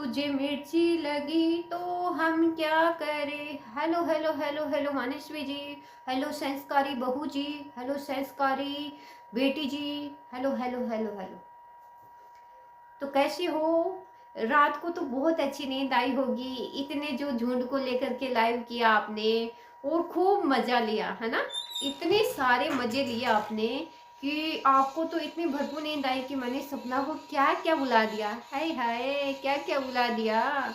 तुझे मिर्ची लगी तो हम क्या करें। Hello hello hello hello Manasvi ji. Hello संस्कारी बहू जी। हेलो संस्कारी बेटी जी। Hello hello hello hello. तो कैसी हो? रात को तो बहुत अच्छी नींद आई होगी, इतने जो झुंड को लेकर के लाइव किया आपने और खूब मजा लिया है ना। इतने सारे मजे लिए आपने कि आपको तो इतनी भरपूर नींद आई कि मैंने सपना को क्या क्या बुला दिया। हाय हाय, क्या क्या बुला दिया।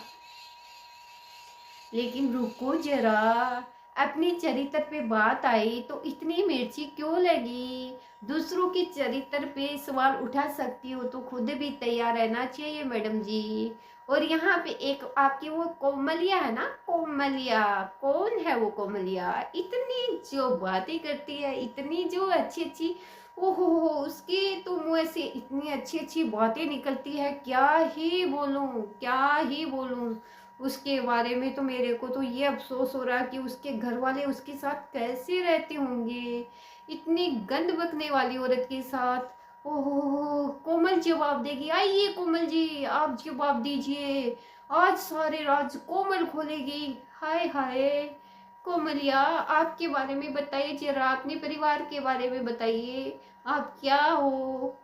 लेकिन रुको जरा, अपने चरित्र पे बात आई तो इतनी मिर्ची क्यों लगी? दूसरों के चरित्र पे सवाल उठा सकती हो तो खुद भी तैयार रहना चाहिए मैडम जी। और यहाँ पे एक आपकी वो कोमलिया है ना, कोमलिया, कौन है वो कोमलिया? इतनी जो बातें करती है, इतनी जो अच्छी अच्छी, ओहो हो, उसके तो मुंह से इतनी अच्छी अच्छी बातें निकलती है, क्या ही बोलूं, क्या ही बोलूं। उसके बारे में तो मेरे को तो ये अफसोस हो रहा कि उसके घर वाले उसके साथ कैसे रहते होंगे, इतनी गंद बकने वाली औरत के साथ। ओहो, कोमल जवाब देगी। आइए कोमल जी, आप जवाब दीजिए। आज सारे राज कोमल खोलेगी। हाय हाय। कोमलिया, आपके बारे में बताइए जरा, अपने परिवार के बारे में बताइए, आप क्या हो?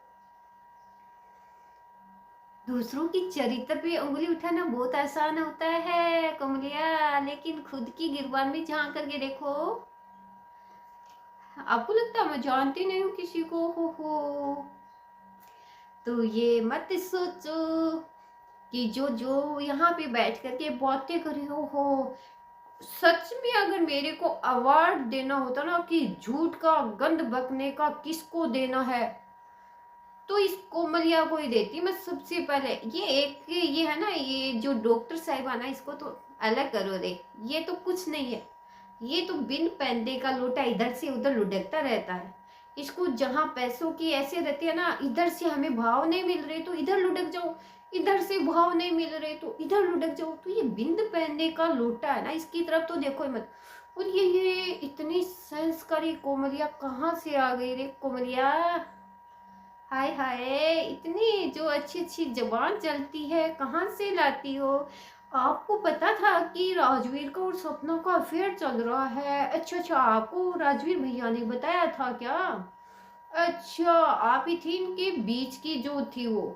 दूसरों की चरित्र पे उंगली उठाना बहुत आसान होता है कमलिया, लेकिन खुद की गिरबान में झांक करके देखो। आपको लगता है मैं जानती नहीं हूँ किसी को? हो तो ये मत सोचो कि जो जो यहाँ पे बैठ करके बातें कर रहे हो, सच में अगर मेरे को अवार्ड देना होता ना कि झूठ का गंद बकने का किसको देना है, तो इस कोमलिया को ही देती मैं सबसे पहले। ये एक ये है ना, ये जो डॉक्टर साहिबा ना, इसको तो अलग करो रे। ये तो कुछ नहीं है, ये तो बिन पैंदे का लोटा इधर से उधर लुढ़कता रहता है। इसको जहाँ पैसों की ऐसे रहती है ना, इधर से हमें भाव नहीं मिल रहे तो इधर लुढ़क जाओ, इधर से भाव नहीं मिल रहे तो इधर लुढ़क जाओ। तो ये बिन पैंदे का लोटा है ना, इसकी तरफ तो देखो ही मत। और ये इतनी संस्कारी कोमलिया कहाँ से आ गई रे कोमलिया? हाय हाय, इतनी जो अच्छी अच्छी जबान चलती है कहाँ से लाती हो? आपको पता था कि राजवीर का और सपना का अफेयर चल रहा है? अच्छा अच्छा, आपको राजवीर भैया ने बताया था क्या? अच्छा, आप ही थी इनके बीच की जो थी वो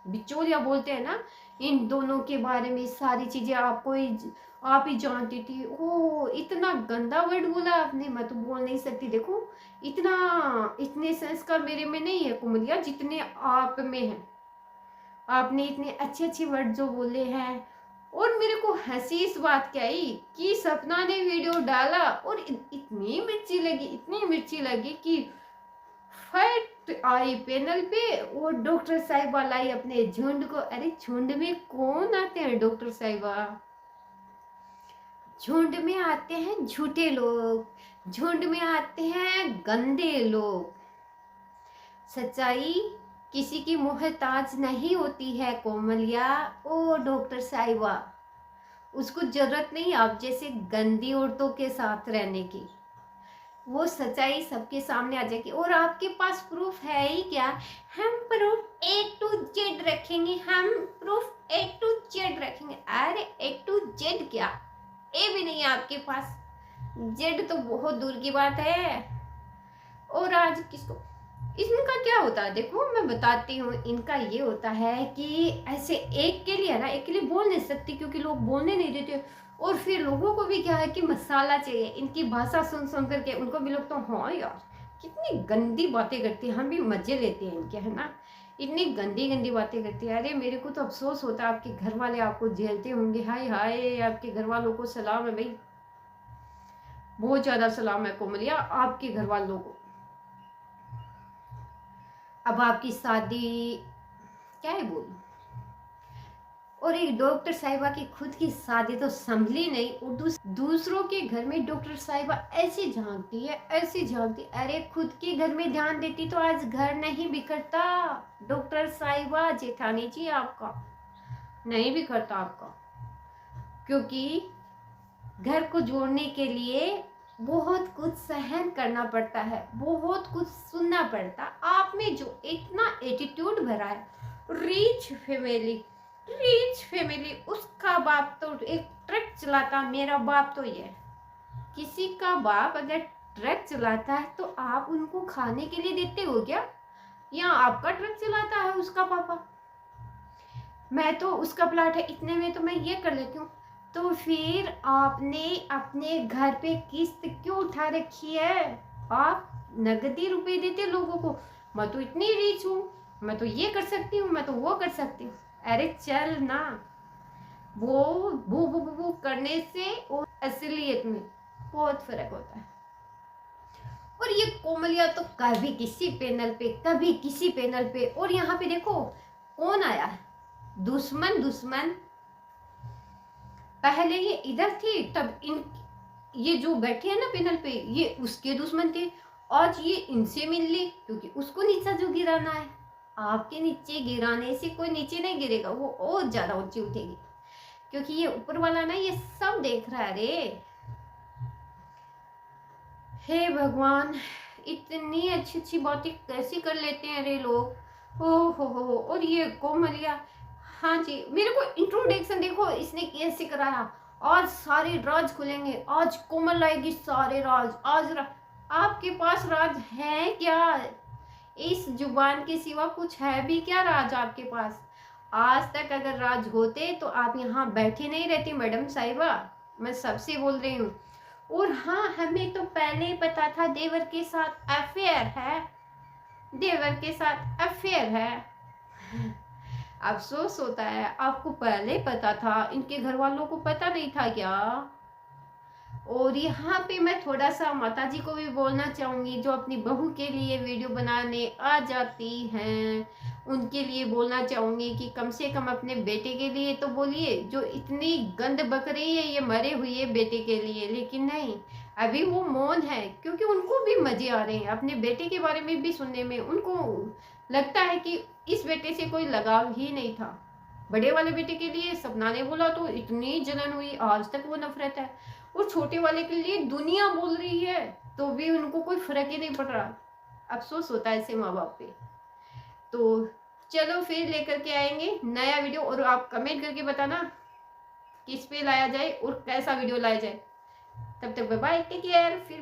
बिचौलिया बोलते हैं ना, इन दोनों के बारे में सारी चीजें आपको ही, आप ही जानती थी। ओ, इतना गंदा वर्ड बोला आपने, मैं तो बोल नहीं सकती। देखो, इतने संस्कार मेरे में नहीं है कुमलिया जितने आप में है। आपने इतने अच्छे अच्छे वर्ड जो बोले हैं। और मेरे को हंसी इस बात की आई कि सपना ने वीडियो डाला और इतनी मिर्ची लगी, इतनी मिर्ची लगी कि फट आई पैनल पे। वो डॉक्टर साहिबा लाई अपने झुंड को। अरे झुंड में कौन आते हैं डॉक्टर साहिबा? झुंड में आते हैं झूठे लोग, झुंड में आते हैं गंदे लोग। सच्चाई किसी की मोहताज नहीं होती है कोमलिया। ओ डॉक्टर साहिबा, उसको जरूरत नहीं आप जैसे गंदी औरतों के साथ रहने की। वो सच्चाई सबके सामने आ जाएगी। और आपके पास प्रूफ है ही क्या? हम प्रूफ A to Z रखेंगे, हम प्रूफ A to Z रखेंगे। अरे A to Z क्या, ए भी नहीं है आपके पास, जेड तो बहुत दूर की बात है। और आज किसको, इनका क्या होता है देखो मैं बताती हूँ। इनका ये होता है कि ऐसे एक के लिए ना, एक के लिए बोल नहीं सकती क्योंकि लोग बोलने नहीं देते। और फिर लोगों को भी क्या है कि मसाला चाहिए, इनकी भाषा सुन सुन करके उनको भी लगता है हाँ यार कितनी गंदी बातें करती है, हम भी मजे लेते हैं इनके, है ना। इतनी गंदी गंदी बातें करती है। अरे मेरे को तो अफसोस होता है, आपके घर वाले आपको झेलते होंगे। हाय हाय, आपके घर वालों को सलाम है भाई, बहुत ज्यादा सलाम है कोमलिया आपके घर वालों को। अब आपकी शादी, क्या है बोलूं। और एक डॉक्टर साहिबा की खुद की शादी तो संभली नहीं, और दूसरों के घर में डॉक्टर साहिबा ऐसी झांकती है, ऐसी झांकती। अरे खुद के घर में ध्यान देती तो आज घर नहीं बिखरता। डॉक्टर साहिबा जेठानी जी, आपका नहीं बिखरता आपका, क्योंकि घर को जोड़ने के लिए बहुत कुछ सहन करना पड़ता है, बहुत कुछ सुनना पड़ता। आप में जो इतना एटीट्यूड भरा है, रिच फैमिली, रिच फैमिली, उसका बाप तो एक ट्रक चलाता, मेरा बाप तो ये। किसी का बाप अगर ट्रक चलाता है तो आप उनको खाने के लिए देते हो क्या? या आपका ट्रक चलाता है उसका पापा? मैं तो उसका प्लाट है इतने में तो मैं ये कर लेती हूँ। तो फिर आपने अपने घर पे किस्त क्यों उठा रखी है? आप नगदी रुपए देते लोगों को, मैं तो इतनी रिच हूँ, मैं तो ये कर सकती हूँ, मैं तो वो कर सकती हूँ। अरे चल ना, वो वो करने से और असलियत में बहुत फर्क होता है। और ये कोमलिया तो कभी किसी पैनल पे, कभी किसी पैनल पे, और यहाँ पे देखो कौन आया है, दुश्मन दुश्मन। पहले ये इधर थी, तब इन ये जो बैठे हैं ना पैनल पे, ये उसके दुश्मन थे। आज ये इनसे मिल ली क्योंकि उसको नीचा जो गिराना है। आपके नीचे गिराने से कोई नीचे नहीं गिरेगा, वो और ज्यादा ऊंची उठेगी, क्योंकि ये ऊपर वाला ना ये सब देख रहा है। रे हे भगवान, इतनी अच्छी अच्छी बातें कैसी कर लेते हैं रे लोग। ओ हो, और ये कोमलिया, हाँ जी, मेरे को इंट्रोडक्शन देखो इसने कैसे कराया। आज सारे राज खुलेंगे, आज कोमल लाएगी सारे राज। आपके पास राज है क्या? इस जुबान के सिवा कुछ है भी क्या राज आपके पास? आज तक अगर राज होते तो आप यहाँ बैठे नहीं रहती मैडम साहिबा, मैं सबसे बोल रही हूँ। और हाँ, हमें तो पहले ही पता था देवर के साथ अफेयर है, देवर के साथ अफेयर है। अफसोस होता है, आपको पहले पता था, इनके घर वालों को पता नहीं था क्या? और यहाँ पे मैं थोड़ा सा माताजी को भी बोलना चाहूंगी, जो अपनी बहू के लिए वीडियो बनाने आ जाती हैं, उनके लिए बोलना चाहूंगी कि कम से कम अपने बेटे के लिए तो बोलिए। जो इतनी गंद बक रही है ये मरे हुए बेटे के लिए, लेकिन नहीं, अभी वो मौन है क्योंकि उनको भी मजे आ रहे हैं अपने बेटे के बारे में भी सुनने में। उनको लगता है कि इस बेटे से कोई लगाव ही नहीं था। बड़े वाले बेटे के लिए सपना ने बोला तो इतनी जलन हुई, आज तक वो नफरत है। और छोटे वाले के लिए दुनिया बोल रही है तो भी उनको कोई फर्क ही नहीं पड़ रहा। अफसोस होता है ऐसे माँ बाप पे। तो चलो फिर लेकर के आएंगे नया वीडियो, और आप कमेंट करके बताना किस पे लाया जाए और कैसा वीडियो लाया जाए। तब तक बाय बाय, टेक केयर, फिर